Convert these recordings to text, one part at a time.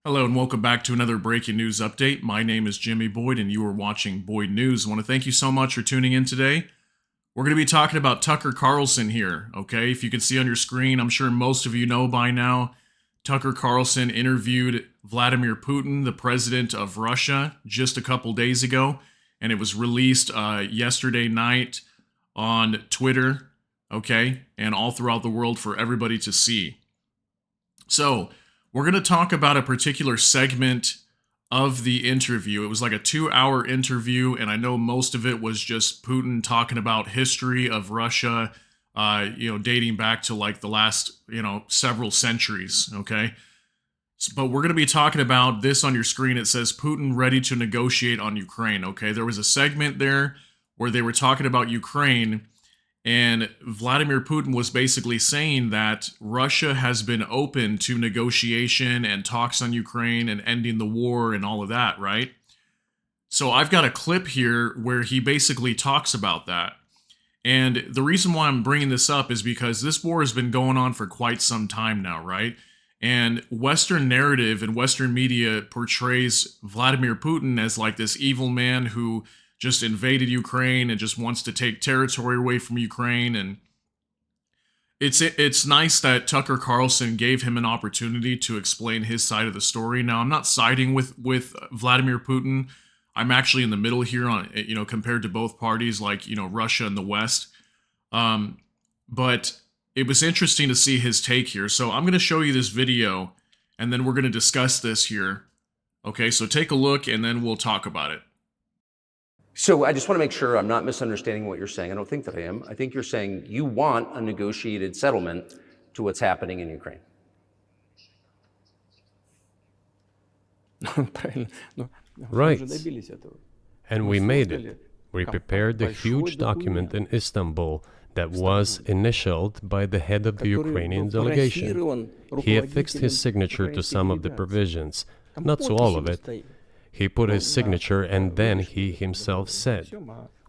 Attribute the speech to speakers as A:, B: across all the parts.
A: Hello and welcome back to another breaking news update. My name is Jimmy Boyd and you are watching Boyd News. I want to thank you so much for tuning in today. We're going to be talking about Tucker Carlson here, okay? If you can see on your screen, I'm sure most of you know by now, Tucker Carlson interviewed Vladimir Putin, the president of Russia, just a couple days ago, and it was released yesterday night on Twitter, okay, and all throughout the world for everybody to see. So, we're going to talk about a particular segment of the interview. It was like a 2-hour interview, and I know most of it was just Putin talking about history of Russia, dating back to like the last, several centuries, okay? But we're going to be talking about this on your screen. It says Putin ready to negotiate on Ukraine, okay? There was a segment there where they were talking about Ukraine, and Vladimir Putin was basically saying that Russia has been open to negotiation and talks on Ukraine and ending the war and all of that, right? So I've got a clip here where he basically talks about that. And the reason why I'm bringing this up is because this war has been going on for quite some time now, right? And Western narrative and Western media portrays Vladimir Putin as like this evil man who just invaded Ukraine and just wants to take territory away from Ukraine. And it's nice that Tucker Carlson gave him an opportunity to explain his side of the story. Now, I'm not siding with Vladimir Putin. I'm actually in the middle here on, compared to both parties, like, Russia and the West. But it was interesting to see his take here. So I'm going to show you this video and then we're going to discuss this here. Okay, so take a look and then we'll talk about it.
B: So I just want to make sure I'm not misunderstanding what you're saying. I don't think that I am. I think you're saying you want a negotiated settlement to what's happening in Ukraine.
C: Right. And we made it. We prepared a huge document in Istanbul that was initialed by the head of the Ukrainian delegation. He affixed his signature to some of the provisions, not to all of it. He put his signature and then he himself said,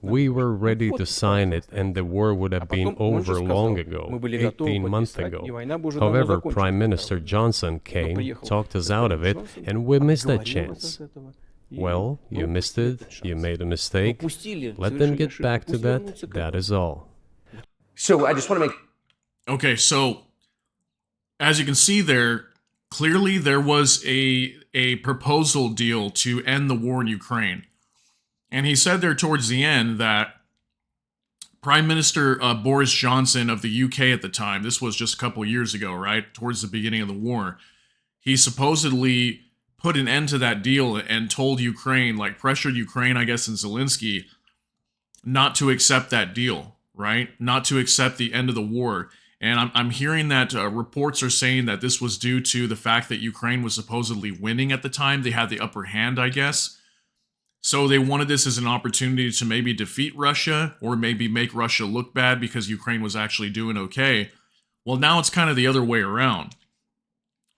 C: we were ready to sign it and the war would have been over long ago, 18 months ago. However, Prime Minister Johnson came, talked us out of it, and we missed that chance. Well, you missed it, you made a mistake. Let them get back to that, that is all.
B: So I just want to make...
A: Okay, so as you can see there, clearly there was a proposal deal to end the war in Ukraine. And he said there towards the end that Prime Minister Boris Johnson of the UK at the time, this was just a couple of years ago, right, towards the beginning of the war, he supposedly put an end to that deal and told Ukraine, like pressured Ukraine, I guess, and Zelensky, not to accept that deal, right, not to accept the end of the war. And I'm hearing that reports are saying that this was due to the fact that Ukraine was supposedly winning at the time. They had the upper hand, I guess. So they wanted this as an opportunity to maybe defeat Russia or maybe make Russia look bad because Ukraine was actually doing okay. Well, now it's kind of the other way around.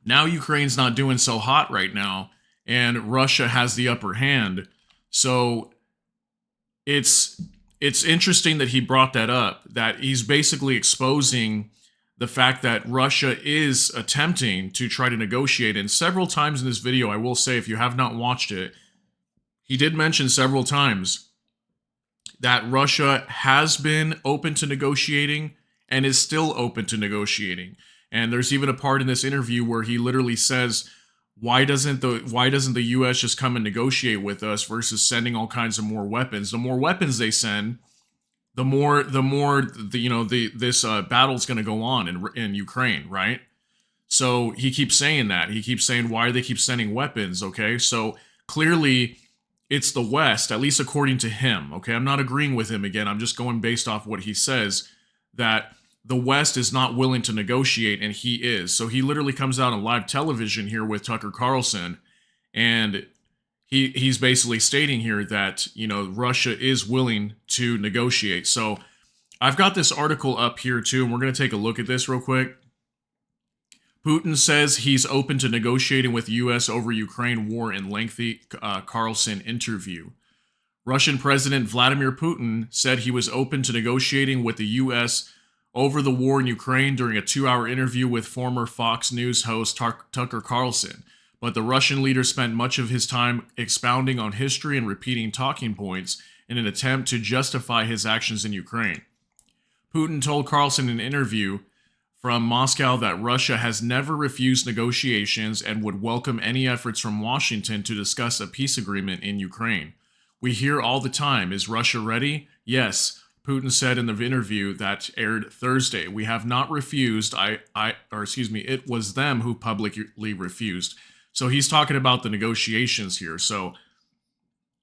A: Now Ukraine's not doing so hot right now, and Russia has the upper hand. So it's interesting that he brought that up, that he's basically exposing the fact that Russia is attempting to try to negotiate. And several times in this video, I will say, if you have not watched it, he did mention several times that Russia has been open to negotiating and is still open to negotiating. And there's even a part in this interview where he literally says, why doesn't the U.S. just come and negotiate with us versus sending all kinds of more weapons? The more weapons they send, the more this battle's going to go on in Ukraine, right? So he keeps saying that. He keeps saying, why do they keep sending weapons? Okay, so clearly it's the West, at least according to him. Okay, I'm not agreeing with him again. I'm just going based off what he says, that the West is not willing to negotiate, and he is. So he literally comes out on live television here with Tucker Carlson, and he's basically stating here that, Russia is willing to negotiate. So I've got this article up here too, and we're going to take a look at this real quick. Putin says he's open to negotiating with U.S. over Ukraine war in lengthy Carlson interview. Russian President Vladimir Putin said he was open to negotiating with the U.S. over the war in Ukraine during a 2-hour interview with former Fox News host Tucker Carlson. but the Russian leader spent much of his time expounding on history and repeating talking points in an attempt to justify his actions in Ukraine. Putin told Carlson in an interview from Moscow that Russia has never refused negotiations and would welcome any efforts from Washington to discuss a peace agreement in Ukraine. We hear all the time, is Russia ready? Yes, Putin said in the interview that aired Thursday. We have not refused, it was them who publicly refused. So he's talking about the negotiations here. So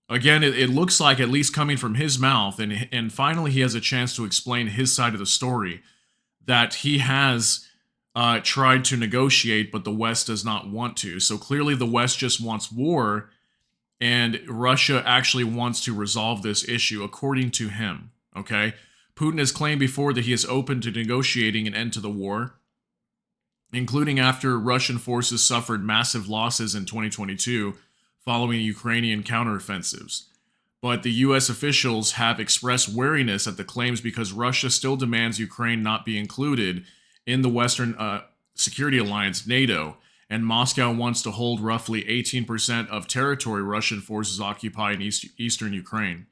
A: again, it looks like, at least coming from his mouth, and finally he has a chance to explain his side of the story, that he has tried to negotiate, but the West does not want to. So clearly the West just wants war, and Russia actually wants to resolve this issue, according to him. Okay? Putin has claimed before that he is open to negotiating an end to the war, including after Russian forces suffered massive losses in 2022 following Ukrainian counteroffensives. But the U.S. officials have expressed wariness at the claims because Russia still demands Ukraine not be included in the Western Security Alliance, NATO, and Moscow wants to hold roughly 18% of territory Russian forces occupy in eastern Ukraine.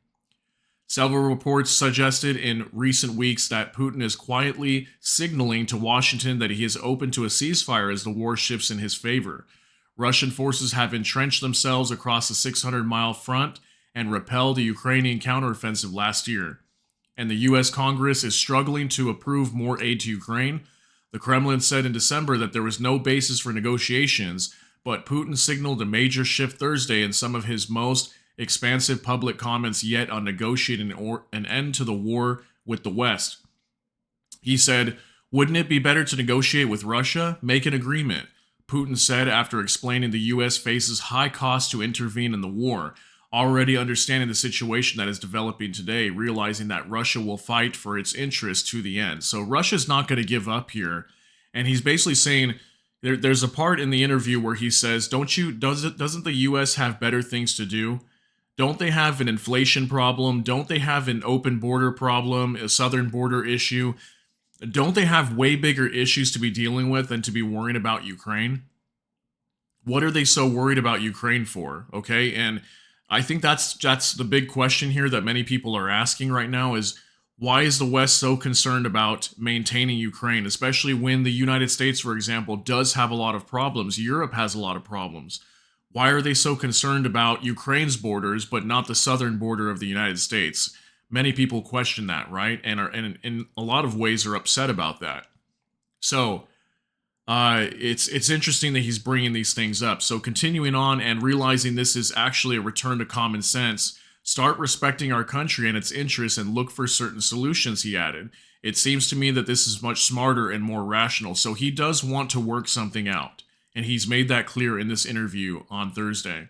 A: Several reports suggested in recent weeks that Putin is quietly signaling to Washington that he is open to a ceasefire as the war shifts in his favor. Russian forces have entrenched themselves across the 600-mile front and repelled a Ukrainian counteroffensive last year. And the U.S. Congress is struggling to approve more aid to Ukraine. The Kremlin said in December that there was no basis for negotiations, but Putin signaled a major shift Thursday in some of his most expansive public comments yet on negotiating an end to the war with the West. He said, "Wouldn't it be better to negotiate with Russia? Make an agreement," Putin said after explaining the U.S. faces high costs to intervene in the war, already understanding the situation that is developing today, realizing that Russia will fight for its interests to the end. So Russia's not going to give up here. And he's basically saying, there's a part in the interview where he says, doesn't the U.S. have better things to do? Don't they have an inflation problem? Don't they have an open border problem, a southern border issue? Don't they have way bigger issues to be dealing with than to be worrying about Ukraine? What are they so worried about Ukraine for? Okay, and I think that's the big question here that many people are asking right now is, why is the West so concerned about maintaining Ukraine, especially when the United States, for example, does have a lot of problems? Europe has a lot of problems. Why are they so concerned about Ukraine's borders, but not the southern border of the United States? Many people question that, right? And in a lot of ways are upset about that. So it's interesting that he's bringing these things up. So continuing on and realizing this is actually a return to common sense, start respecting our country and its interests and look for certain solutions, he added. It seems to me that this is much smarter and more rational. So he does want to work something out. And he's made that clear in this interview on Thursday.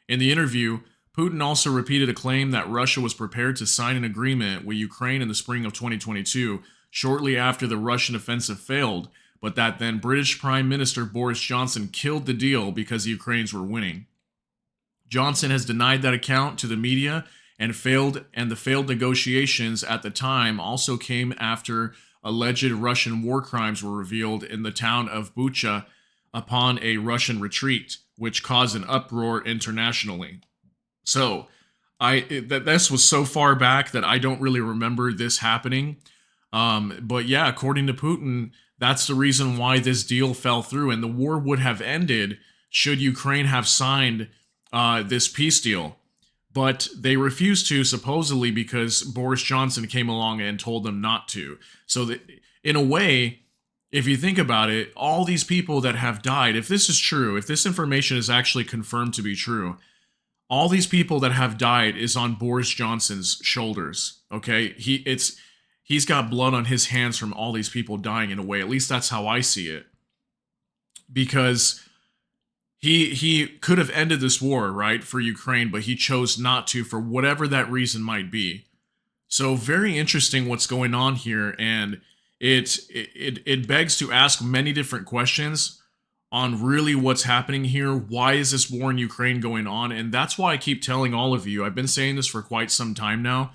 A: In the interview, Putin also repeated a claim that Russia was prepared to sign an agreement with Ukraine in the spring of 2022, shortly after the Russian offensive failed, but that then British Prime Minister Boris Johnson killed the deal because the Ukrainians were winning. Johnson has denied that account to the media and the failed negotiations at the time also came after alleged Russian war crimes were revealed in the town of Bucha upon a Russian retreat, which caused an uproar internationally. So, this was so far back that I don't really remember this happening. But yeah, according to Putin, that's the reason why this deal fell through, and the war would have ended should Ukraine have signed this peace deal. But they refused to, supposedly because Boris Johnson came along and told them not to. So that, in a way, if you think about it, all these people that have died, if this is true, if this information is actually confirmed to be true, all these people that have died is on Boris Johnson's shoulders, okay? He's got blood on his hands from all these people dying in a way. At least that's how I see it. Because he could have ended this war, right, for Ukraine, but he chose not to for whatever that reason might be. So very interesting what's going on here, and it begs to ask many different questions on really what's happening here. Why is this war in Ukraine going on? And that's why I keep telling all of you, I've been saying this for quite some time now,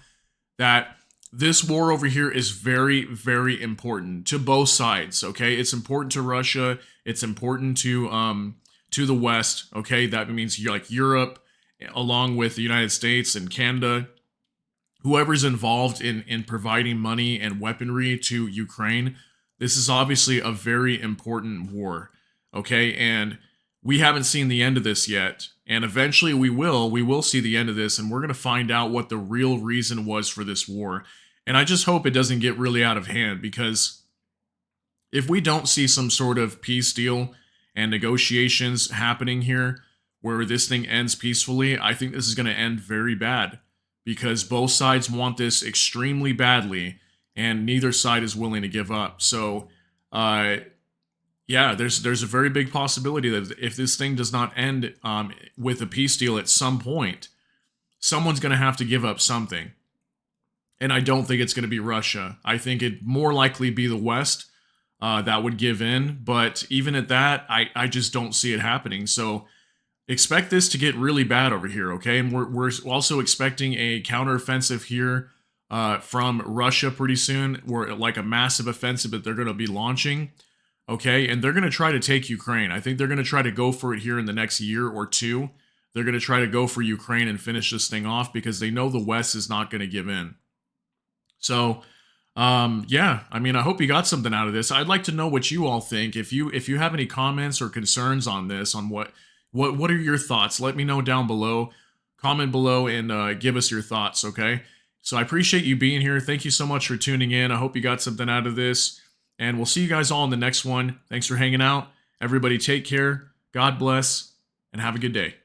A: that this war over here is very, very important to both sides, okay? It's important to Russia. It's important to to the West. Okay, that means you're like Europe, along with the United States and Canada, whoever's involved in providing money and weaponry to Ukraine. This is obviously a very important war. Okay, and we haven't seen the end of this yet. And eventually we will see the end of this, and we're going to find out what the real reason was for this war. And I just hope it doesn't get really out of hand, because if we don't see some sort of peace deal and negotiations happening here where this thing ends peacefully, I think this is going to end very bad, because both sides want this extremely badly and neither side is willing to give up. So, yeah, there's a very big possibility that if this thing does not end with a peace deal at some point, someone's going to have to give up something. And I don't think it's going to be Russia. I think it'd more likely be the West that would give in. But even at that, I just don't see it happening. So expect this to get really bad over here, okay? And we're also expecting a counteroffensive here from Russia pretty soon, or like a massive offensive that they're going to be launching, okay? And they're going to try to take Ukraine. I think they're going to try to go for it here in the next year or two. They're going to try to go for Ukraine and finish this thing off, because they know the West is not going to give in. So, yeah, I mean, I hope you got something out of this. I'd like to know what you all think. If you have any comments or concerns on this, on what are your thoughts? Let me know down below. Comment below and give us your thoughts, okay? So I appreciate you being here. Thank you so much for tuning in. I hope you got something out of this. And we'll see you guys all in the next one. Thanks for hanging out. Everybody take care. God bless. And have a good day.